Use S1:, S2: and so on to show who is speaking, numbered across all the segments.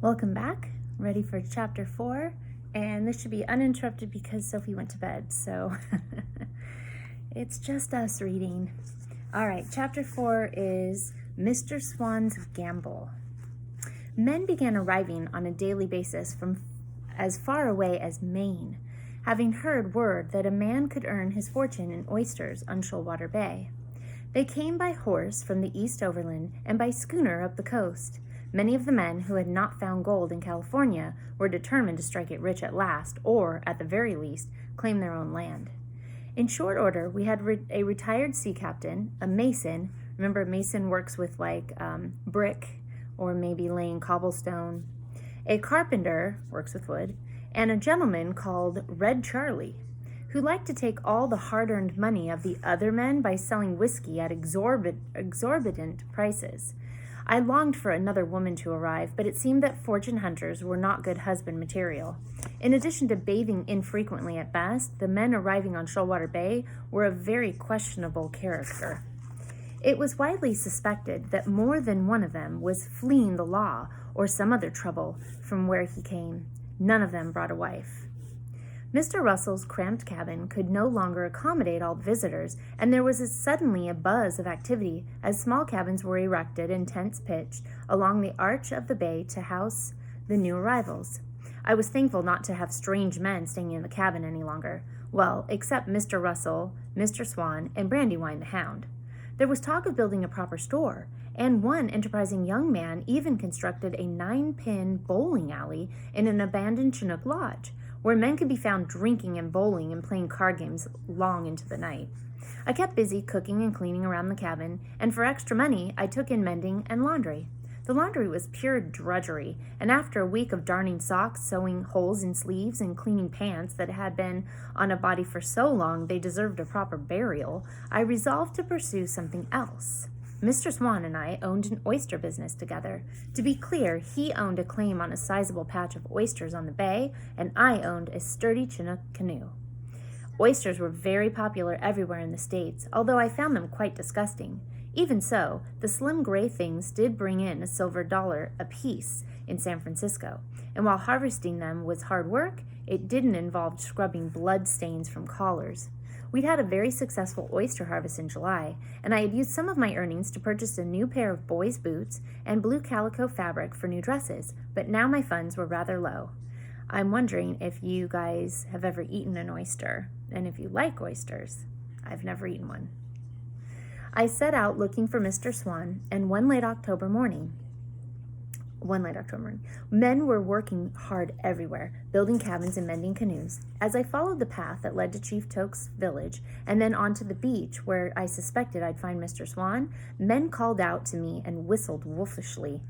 S1: Welcome back. Ready for chapter 4, and this should be uninterrupted because Sophie went to bed, so it's just us reading. All right, chapter 4 is Mr. Swan's Gamble. Men began arriving on a daily basis from as far away as Maine, having heard word that a man could earn his fortune in oysters on Shoalwater Bay. They came by horse from the East Overland and by schooner up the coast. Many of the men who had not found gold in California were determined to strike it rich at last, or, at the very least, claim their own land. In short order, we had a retired sea captain, a mason. Remember, a mason works with brick or maybe laying cobblestone. A carpenter works with wood, and a gentleman called Red Charlie, who liked to take all the hard-earned money of the other men by selling whiskey at exorbitant prices. I longed for another woman to arrive, but it seemed that fortune hunters were not good husband material. In addition to bathing infrequently at best, the men arriving on Shoalwater Bay were of very questionable character. It was widely suspected that more than one of them was fleeing the law or some other trouble from where he came. None of them brought a wife. Mr. Russell's cramped cabin could no longer accommodate all the visitors, and there was suddenly a buzz of activity as small cabins were erected and tents pitched along the arch of the bay to house the new arrivals. I was thankful not to have strange men staying in the cabin any longer. Well, except Mr. Russell, Mr. Swan, and Brandywine the Hound. There was talk of building a proper store, and one enterprising young man even constructed a 9-pin bowling alley in an abandoned Chinook lodge, where men could be found drinking and bowling and playing card games long into the night. I kept busy cooking and cleaning around the cabin, and for extra money, I took in mending and laundry. The laundry was pure drudgery, and after a week of darning socks, sewing holes in sleeves, and cleaning pants that had been on a body for so long they deserved a proper burial, I resolved to pursue something else. Mr. Swan and I owned an oyster business together. To be clear, he owned a claim on a sizable patch of oysters on the bay, and I owned a sturdy Chinook canoe. Oysters were very popular everywhere in the States, although I found them quite disgusting. Even so, the slim gray things did bring in a silver dollar apiece in San Francisco, and while harvesting them was hard work, it didn't involve scrubbing blood stains from collars. We'd had a very successful oyster harvest in July, and I had used some of my earnings to purchase a new pair of boys' boots and blue calico fabric for new dresses, but now my funds were rather low. I'm wondering if you guys have ever eaten an oyster, and if you like oysters. I've never eaten one. I set out looking for Mr. Swan, and one late October morning, men were working hard everywhere, building cabins and mending canoes. As I followed the path that led to Chief Toke's village, and then onto the beach where I suspected I'd find Mr. Swan, men called out to me and whistled wolfishly.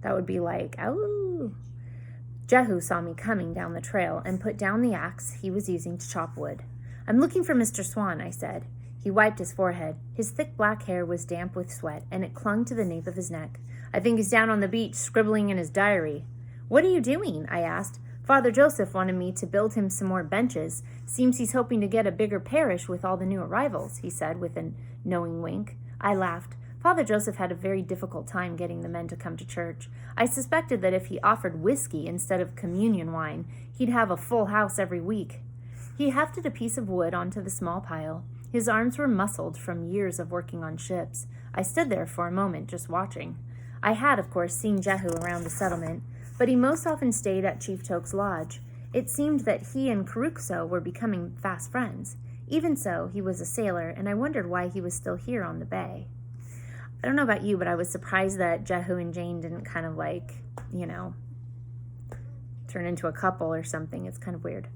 S1: That would be like, "Ow!" Jehu saw me coming down the trail and put down the axe he was using to chop wood. "I'm looking for Mr. Swan," I said. He wiped his forehead. His thick black hair was damp with sweat, and it clung to the nape of his neck. "I think he's down on the beach, scribbling in his diary." "What are you doing?" I asked. "Father Joseph wanted me to build him some more benches. Seems he's hoping to get a bigger parish with all the new arrivals," he said with a knowing wink. I laughed. Father Joseph had a very difficult time getting the men to come to church. I suspected that if he offered whiskey instead of communion wine, he'd have a full house every week. He hefted a piece of wood onto the small pile. His arms were muscled from years of working on ships. I stood there for a moment, just watching. I had, of course, seen Jehu around the settlement, but he most often stayed at Chief Toke's lodge. It seemed that he and Caruso were becoming fast friends. Even so, he was a sailor, and I wondered why he was still here on the bay. I don't know about you, but I was surprised that Jehu and Jane didn't kind of turn into a couple or something. It's kind of weird.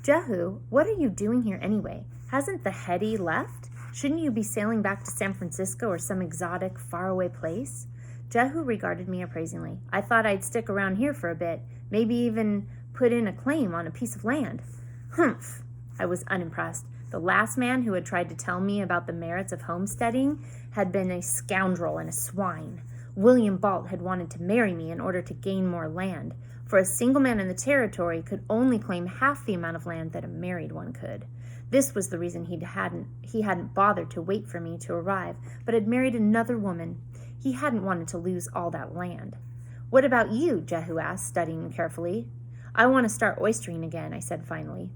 S1: "Jehu, what are you doing here anyway? Hasn't the Hetty left? Shouldn't you be sailing back to San Francisco or some exotic, faraway place?" Jehu regarded me appraisingly. "I thought I'd stick around here for a bit, maybe even put in a claim on a piece of land." "Humph!" I was unimpressed. The last man who had tried to tell me about the merits of homesteading had been a scoundrel and a swine. William Balt had wanted to marry me in order to gain more land, for a single man in the territory could only claim half the amount of land that a married one could. This was the reason he hadn't bothered to wait for me to arrive, but had married another woman. He hadn't wanted to lose all that land. "What about you?" Jehu asked, studying me carefully. "I want to start oystering again," I said finally.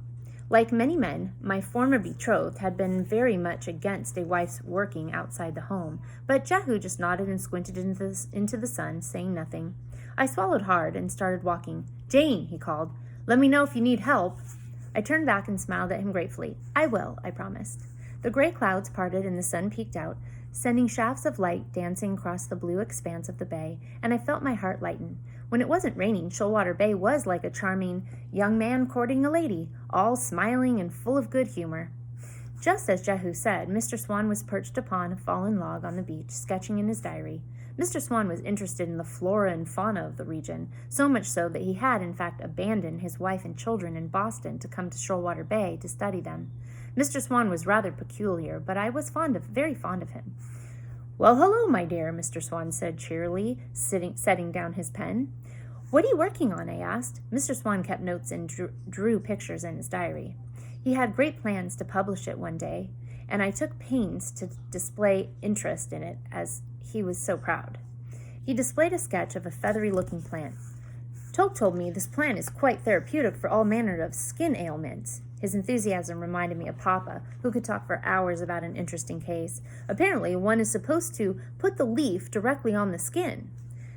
S1: Like many men, my former betrothed had been very much against a wife's working outside the home, but Jehu just nodded and squinted into the sun, saying nothing. I swallowed hard and started walking. "Jane," he called, "let me know if you need help." I turned back and smiled at him gratefully. "I will," I promised. The gray clouds parted and the sun peeked out, sending shafts of light dancing across the blue expanse of the bay, and I felt my heart lighten. When it wasn't raining, Shoalwater Bay was like a charming young man courting a lady, all smiling and full of good humor. Just as Jehu said, Mr. Swan was perched upon a fallen log on the beach, sketching in his diary. Mr. Swan was interested in the flora and fauna of the region, so much so that he had, in fact, abandoned his wife and children in Boston to come to Shoalwater Bay to study them. Mr. Swan was rather peculiar, but I was very fond of him. "Well, hello, my dear," Mr. Swan said cheerily, setting down his pen. "What are you working on?" I asked. Mr. Swan kept notes and drew pictures in his diary. He had great plans to publish it one day, and I took pains to display interest in it, as he was so proud. He displayed a sketch of a feathery-looking plant. "Toke told me this plant is quite therapeutic for all manner of skin ailments." His enthusiasm reminded me of Papa, who could talk for hours about an interesting case. "Apparently, one is supposed to put the leaf directly on the skin."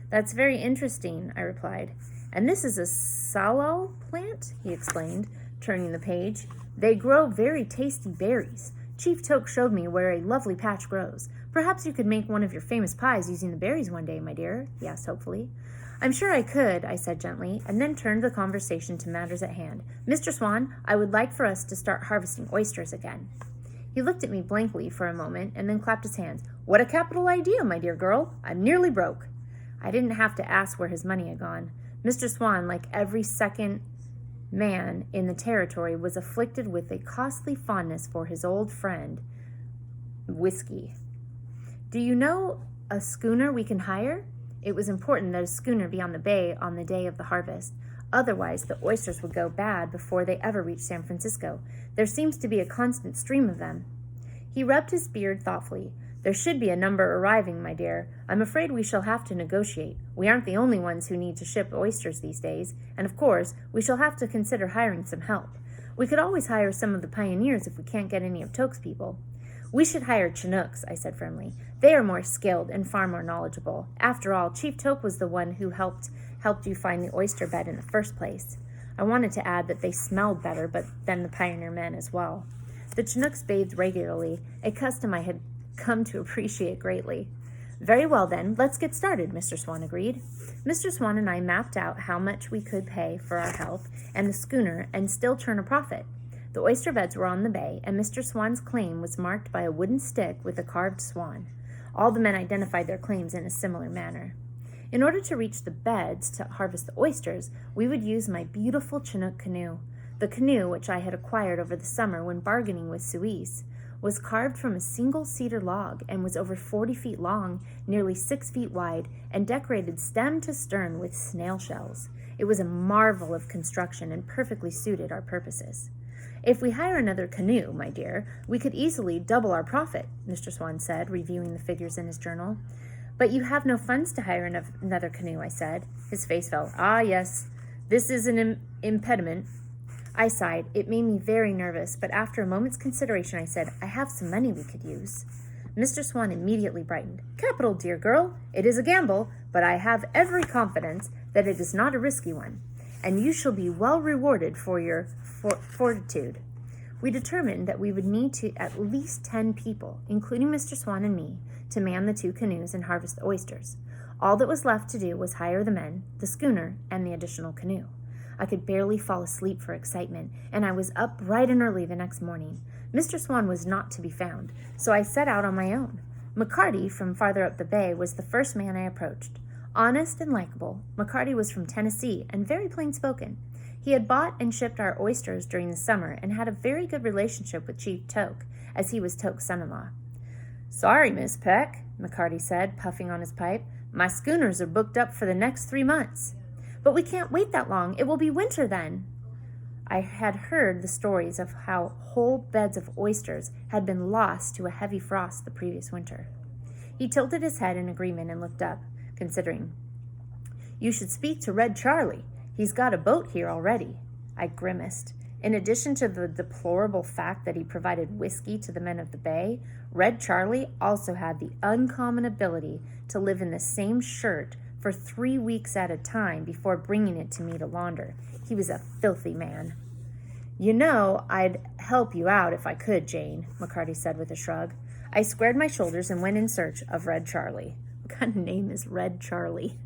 S1: "That's very interesting," I replied. "And this is a salal plant," he explained, turning the page. "They grow very tasty berries. Chief Toke showed me where a lovely patch grows. Perhaps you could make one of your famous pies using the berries one day, my dear," he asked hopefully. "I'm sure I could," I said gently, and then turned the conversation to matters at hand. "Mr. Swan, I would like for us to start harvesting oysters again." He looked at me blankly for a moment and then clapped his hands. "What a capital idea, my dear girl. I'm nearly broke." I didn't have to ask where his money had gone. Mr. Swan, like every second man in the territory, was afflicted with a costly fondness for his old friend, whiskey. "Do you know a schooner we can hire?" It was important that a schooner be on the bay on the day of the harvest. Otherwise, the oysters would go bad before they ever reached San Francisco. There seems to be a constant stream of them. He rubbed his beard thoughtfully. "There should be a number arriving, my dear. I'm afraid we shall have to negotiate. We aren't the only ones who need to ship oysters these days, and of course, we shall have to consider hiring some help. We could always hire some of the pioneers if we can't get any of Toke's people." "We should hire Chinooks," I said firmly. "They are more skilled and far more knowledgeable. After all, Chief Toke was the one who helped you find the oyster bed in the first place." I wanted to add that they smelled better than the pioneer men as well. The Chinooks bathed regularly, a custom I had come to appreciate greatly. "Very well then, let's get started," Mr. Swan agreed. Mr. Swan and I mapped out how much we could pay for our help and the schooner and still turn a profit. The oyster beds were on the bay, and Mr. Swan's claim was marked by a wooden stick with a carved swan. All the men identified their claims in a similar manner. In order to reach the beds to harvest the oysters, we would use my beautiful Chinook canoe. The canoe, which I had acquired over the summer when bargaining with Suisse, was carved from a single cedar log and was over 40 feet long, nearly 6 feet wide, and decorated stem to stern with snail shells. It was a marvel of construction and perfectly suited our purposes. "If we hire another canoe, my dear, we could easily double our profit," Mr. Swan said, reviewing the figures in his journal. "But you have no funds to hire another canoe," I said. His face fell. "Ah, yes, this is an impediment." I sighed. It made me very nervous, but after a moment's consideration I said, "I have some money we could use." Mr. Swan immediately brightened. "Capital, dear girl. It is a gamble, but I have every confidence that it is not a risky one, and you shall be well rewarded for your fortitude." We determined that we would need at least 10 people, including Mr. Swan and me, to man the 2 canoes and harvest the oysters. All that was left to do was hire the men, the schooner, and the additional canoe. I could barely fall asleep for excitement, and I was up bright and early the next morning. Mr. Swan was not to be found, so I set out on my own. McCarty, from farther up the bay, was the first man I approached. Honest and likable, McCarty was from Tennessee and very plain-spoken. He had bought and shipped our oysters during the summer and had a very good relationship with Chief Toke, as he was Toke's son-in-law. "Sorry, Miss Peck," McCarty said, puffing on his pipe. "My schooners are booked up for the next 3 months." "But we can't wait that long. It will be winter then." I had heard the stories of how whole beds of oysters had been lost to a heavy frost the previous winter. He tilted his head in agreement and looked up, considering. You should speak to Red Charlie. He's got a boat here already. I grimaced. In addition to the deplorable fact that he provided whiskey to the men of the bay, Red Charlie also had the uncommon ability to live in the same shirt for 3 weeks at a time before bringing it to me to launder. He was a filthy man. You know, I'd help you out if I could, Jane, McCarty said with a shrug. I squared my shoulders and went in search of Red Charlie. What kind of name is Red Charlie?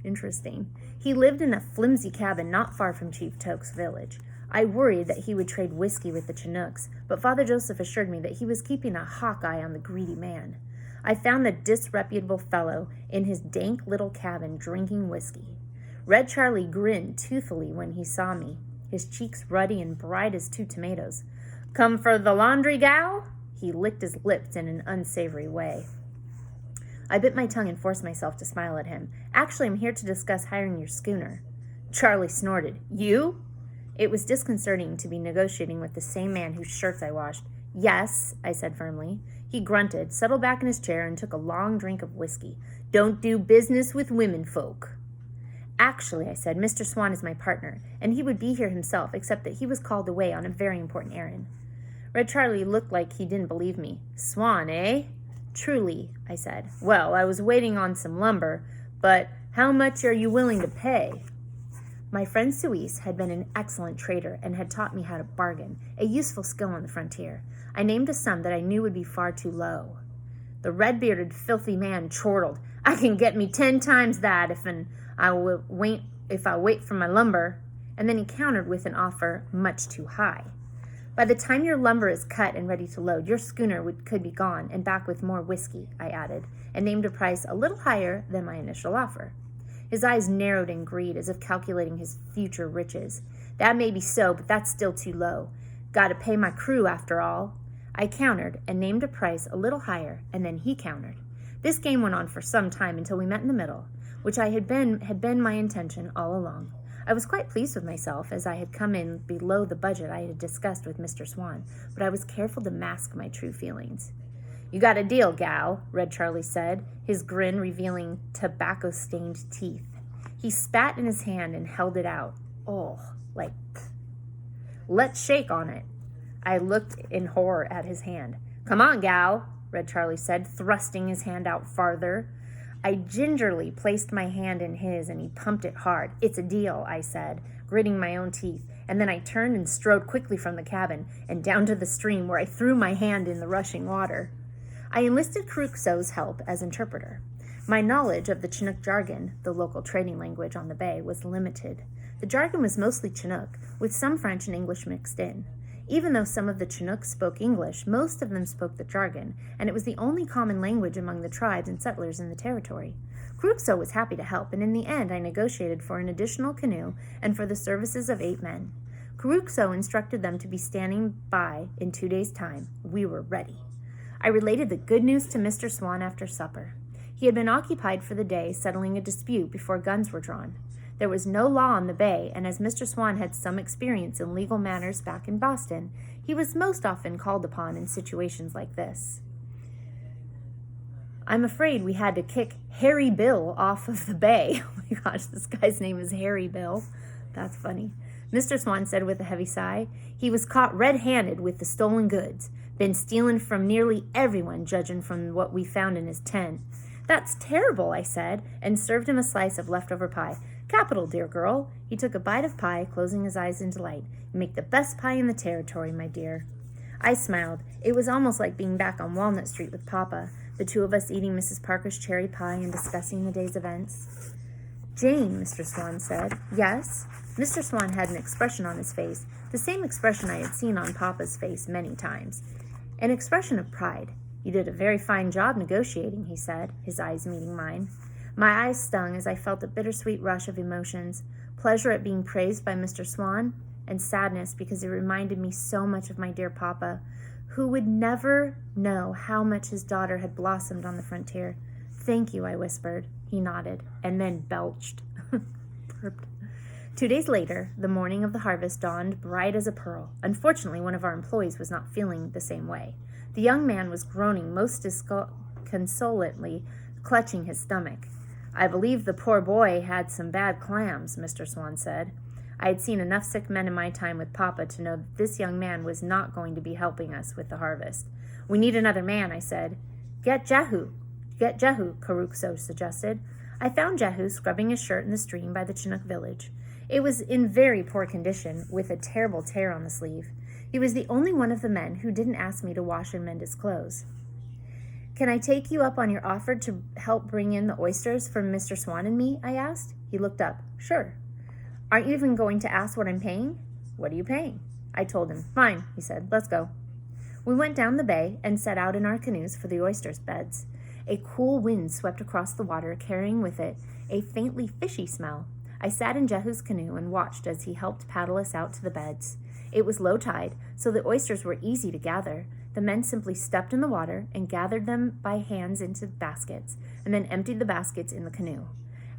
S1: Interesting. He lived in a flimsy cabin not far from Chief Toke's village. I worried that he would trade whiskey with the Chinooks, but Father Joseph assured me that he was keeping a hawk eye on the greedy man. I found the disreputable fellow in his dank little cabin drinking whiskey. Red Charlie grinned toothily when he saw me, his cheeks ruddy and bright as 2 tomatoes. Come for the laundry, gal? He licked his lips in an unsavory way. I bit my tongue and forced myself to smile at him. Actually, I'm here to discuss hiring your schooner. Charlie snorted. You? It was disconcerting to be negotiating with the same man whose shirts I washed. Yes, I said firmly. He grunted, settled back in his chair, and took a long drink of whiskey. Don't do business with women folk. Actually, I said, Mr. Swan is my partner, and he would be here himself, except that he was called away on a very important errand. Red Charlie looked like he didn't believe me. Swan, eh? Truly, I said. Well, I was waiting on some lumber, but how much are you willing to pay? My friend Suisse had been an excellent trader and had taught me how to bargain, a useful skill on the frontier. I named a sum that I knew would be far too low. The red-bearded, filthy man chortled. I can get me 10 times that if I wait for my lumber. And then he countered with an offer much too high. By the time your lumber is cut and ready to load, your schooner could be gone and back with more whiskey, I added, and named a price a little higher than my initial offer. His eyes narrowed in greed, as if calculating his future riches. That may be so, but that's still too low. Gotta pay my crew, after all. I countered and named a price a little higher, and then he countered. This game went on for some time until we met in the middle, which had been my intention all along. I was quite pleased with myself, as I had come in below the budget I had discussed with Mr. Swan, but I was careful to mask my true feelings. You got a deal, gal, Red Charlie said, his grin revealing tobacco-stained teeth. He spat in his hand and held it out. Oh, like, let's shake on it. I looked in horror at his hand. Come on, gal, Red Charlie said, thrusting his hand out farther. I gingerly placed my hand in his, and he pumped it hard. It's a deal, I said, gritting my own teeth, and then I turned and strode quickly from the cabin and down to the stream, where I threw my hand in the rushing water. I enlisted Cruxo's help as interpreter. My knowledge of the Chinook jargon, the local trading language on the bay, was limited. The jargon was mostly Chinook, with some French and English mixed in. Even though some of the Chinooks spoke English, most of them spoke the jargon, and it was the only common language among the tribes and settlers in the territory. Cruxo was happy to help, and in the end I negotiated for an additional canoe and for the services of 8 men. Cruxo instructed them to be standing by in 2 days' time. We were ready. I related the good news to Mr. Swan after supper. He had been occupied for the day settling a dispute before guns were drawn. There was no law on the bay, and as Mr. Swan had some experience in legal matters back in Boston, he was most often called upon in situations like this. I'm afraid we had to kick Harry Bill off of the bay. Oh my gosh, this guy's name is Harry Bill. That's funny. Mr. Swan said with a heavy sigh. He was caught red-handed with the stolen goods. Been stealing from nearly everyone, judging from what we found in his tent. That's terrible, I said, and served him a slice of leftover pie. Capital, dear girl. He took a bite of pie, closing his eyes in delight. You make the best pie in the territory, my dear. I smiled. It was almost like being back on Walnut Street with Papa, the 2 of us eating Mrs. Parker's cherry pie and discussing the day's events. Jane, Mr. Swan said. Yes? Mr. Swan had an expression on his face, the same expression I had seen on Papa's face many times. An expression of pride. You did a very fine job negotiating, he said, his eyes meeting mine. My eyes stung as I felt a bittersweet rush of emotions, pleasure at being praised by Mr. Swan, and sadness because it reminded me so much of my dear Papa, who would never know how much his daughter had blossomed on the frontier. Thank you, I whispered. He nodded, and then belched. Burped. 2 days later, the morning of the harvest dawned bright as a pearl. Unfortunately, one of our employees was not feeling the same way. The young man was groaning most disconsolately, clutching his stomach. I believe the poor boy had some bad clams, Mr. Swan said. I had seen enough sick men in my time with Papa to know that this young man was not going to be helping us with the harvest. We need another man, I said. Get Jehu, Karukso suggested. I found Jehu scrubbing his shirt in the stream by the Chinook village. It was in very poor condition, with a terrible tear on the sleeve. He was the only one of the men who didn't ask me to wash and mend his clothes. Can I take you up on your offer to help bring in the oysters for Mr. Swan and me? I asked. He looked up. Sure. Aren't you even going to ask what I'm paying? What are you paying? I told him. Fine, he said. Let's go. We went down the bay and set out in our canoes for the oysters' beds. A cool wind swept across the water, carrying with it a faintly fishy smell. I sat in Jehu's canoe and watched as he helped paddle us out to the beds. It was low tide, so the oysters were easy to gather. The men simply stepped in the water and gathered them by hands into baskets, and then emptied the baskets in the canoe.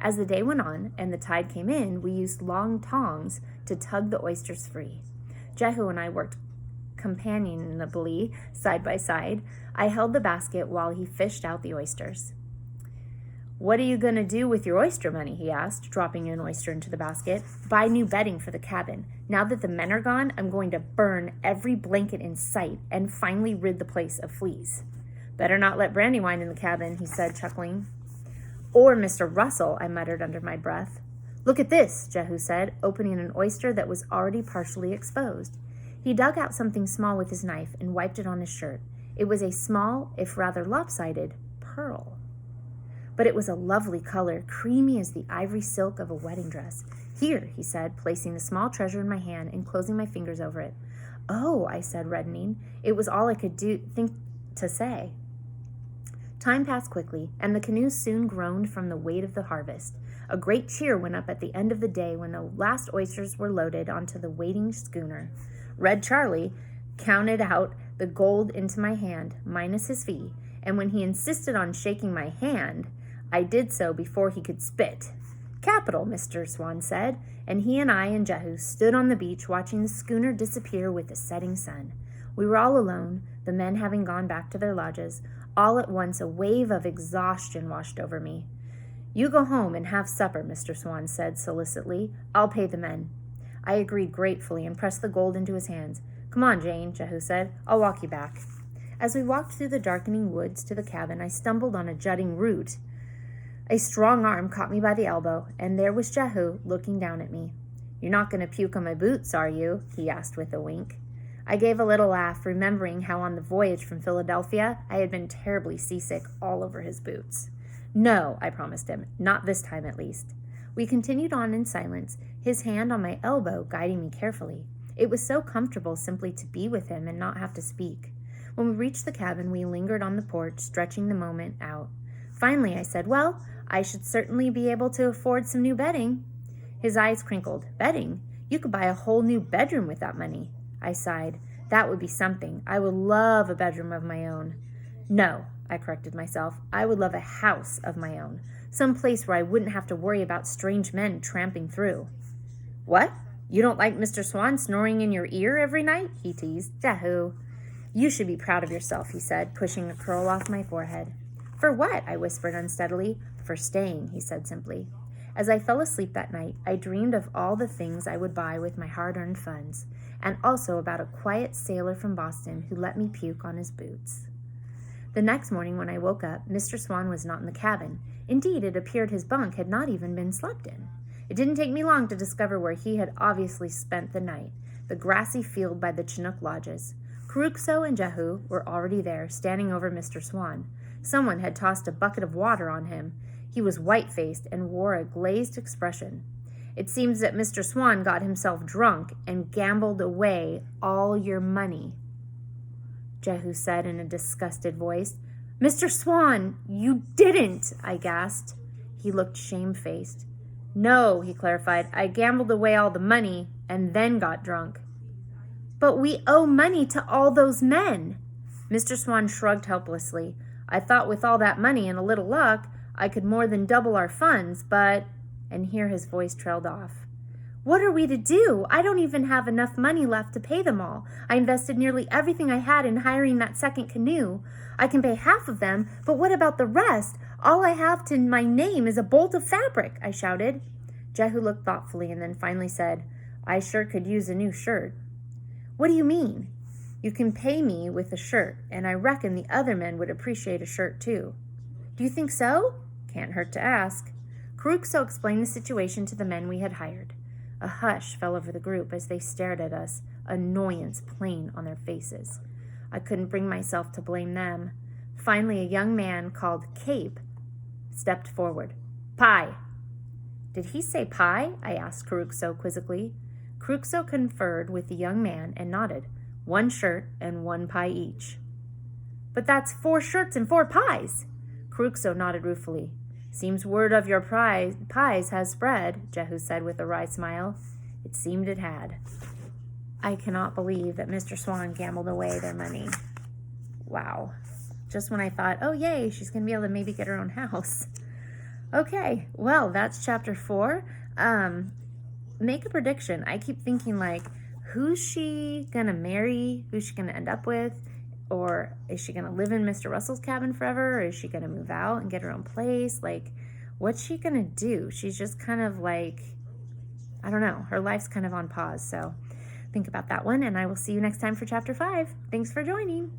S1: As the day went on and the tide came in, we used long tongs to tug the oysters free. Jehu and I worked companionably, side by side. I held the basket while he fished out the oysters. What are you going to do with your oyster money? He asked, dropping an oyster into the basket. Buy new bedding for the cabin. Now that the men are gone, I'm going to burn every blanket in sight and finally rid the place of fleas. Better not let Brandywine in the cabin, he said, chuckling. Or Mr. Russell, I muttered under my breath. Look at this, Jehu said, opening an oyster that was already partially exposed. He dug out something small with his knife and wiped it on his shirt. It was a small, if rather lopsided, pearl. But it was a lovely color, creamy as the ivory silk of a wedding dress. Here, he said, placing the small treasure in my hand and closing my fingers over it. Oh, I said, reddening. It was all I could think to say. Time passed quickly, and the canoe soon groaned from the weight of the harvest. A great cheer went up at the end of the day when the last oysters were loaded onto the waiting schooner. Red Charlie counted out the gold into my hand, minus his fee, and when he insisted on shaking my hand, I did so before he could spit. Capital, Mr. Swan said, and he and I and Jehu stood on the beach watching the schooner disappear with the setting sun. We were all alone, the men having gone back to their lodges. All at once a wave of exhaustion washed over me. You go home and have supper, Mr. Swan said solicitously. I'll pay the men. I agreed gratefully and pressed the gold into his hands. Come on, Jane, Jehu said. I'll walk you back. As we walked through the darkening woods to the cabin, I stumbled on a jutting root. A strong arm caught me by the elbow, and there was Jehu looking down at me. You're not going to puke on my boots, are you? He asked with a wink. I gave a little laugh, remembering how on the voyage from Philadelphia I had been terribly seasick all over his boots. No, I promised him, not this time at least. We continued on in silence, his hand on my elbow guiding me carefully. It was so comfortable simply to be with him and not have to speak. When we reached the cabin, we lingered on the porch, stretching the moment out. Finally, I said, well, I should certainly be able to afford some new bedding. His eyes crinkled. Bedding? You could buy a whole new bedroom with that money. I sighed. That would be something. I would love a bedroom of my own. No, I corrected myself. I would love a house of my own. Some place where I wouldn't have to worry about strange men tramping through. What? You don't like Mr. Swan snoring in your ear every night? He teased. Yahoo! You should be proud of yourself, he said, pushing a curl off my forehead. For what? I whispered unsteadily. For staying, he said simply. As I fell asleep that night, I dreamed of all the things I would buy with my hard-earned funds, and also about a quiet sailor from Boston who let me puke on his boots. The next morning when I woke up, Mr. Swan was not in the cabin. Indeed, it appeared his bunk had not even been slept in. It didn't take me long to discover where he had obviously spent the night, the grassy field by the Chinook lodges. Karukso and Jehu were already there, standing over Mr. Swan. Someone had tossed a bucket of water on him. He was white-faced and wore a glazed expression. It seems that Mr. Swan got himself drunk and gambled away all your money, Jehu said in a disgusted voice. Mr. Swan, you didn't, I gasped. He looked shamefaced. No, he clarified, I gambled away all the money and then got drunk. But we owe money to all those men. Mr. Swan shrugged helplessly. I thought with all that money and a little luck, I could more than double our funds, but... And here his voice trailed off. What are we to do? I don't even have enough money left to pay them all. I invested nearly everything I had in hiring that second canoe. I can pay half of them, but what about the rest? All I have to my name is a bolt of fabric, I shouted. Jehu looked thoughtfully and then finally said, I sure could use a new shirt. What do you mean? You can pay me with a shirt, and I reckon the other men would appreciate a shirt too. Do you think so? Can't hurt to ask. Kurukso explained the situation to the men we had hired. A hush fell over the group as they stared at us, annoyance plain on their faces. I couldn't bring myself to blame them. Finally, a young man called Cape stepped forward. Pie. Did he say pie? I asked Kurukso quizzically. Kurukso conferred with the young man and nodded. 1 shirt and 1 pie each. But that's 4 shirts and 4 pies. Kurukso nodded ruefully. Seems word of your pies has spread, Jehu said with a wry smile. It seemed it had. I cannot believe that Mr. Swan gambled away their money. Wow. Just when I thought, oh yay, she's going to be able to maybe get her own house. Okay, well, that's chapter 4. Make a prediction. I keep thinking like, who's she going to marry? Who's she going to end up with? Or is she going to live in Mr. Russell's cabin forever? Or is she going to move out and get her own place? Like, what's she going to do? She's just kind of like, I don't know. Her life's kind of on pause. So think about that one. And I will see you next time for chapter 5. Thanks for joining.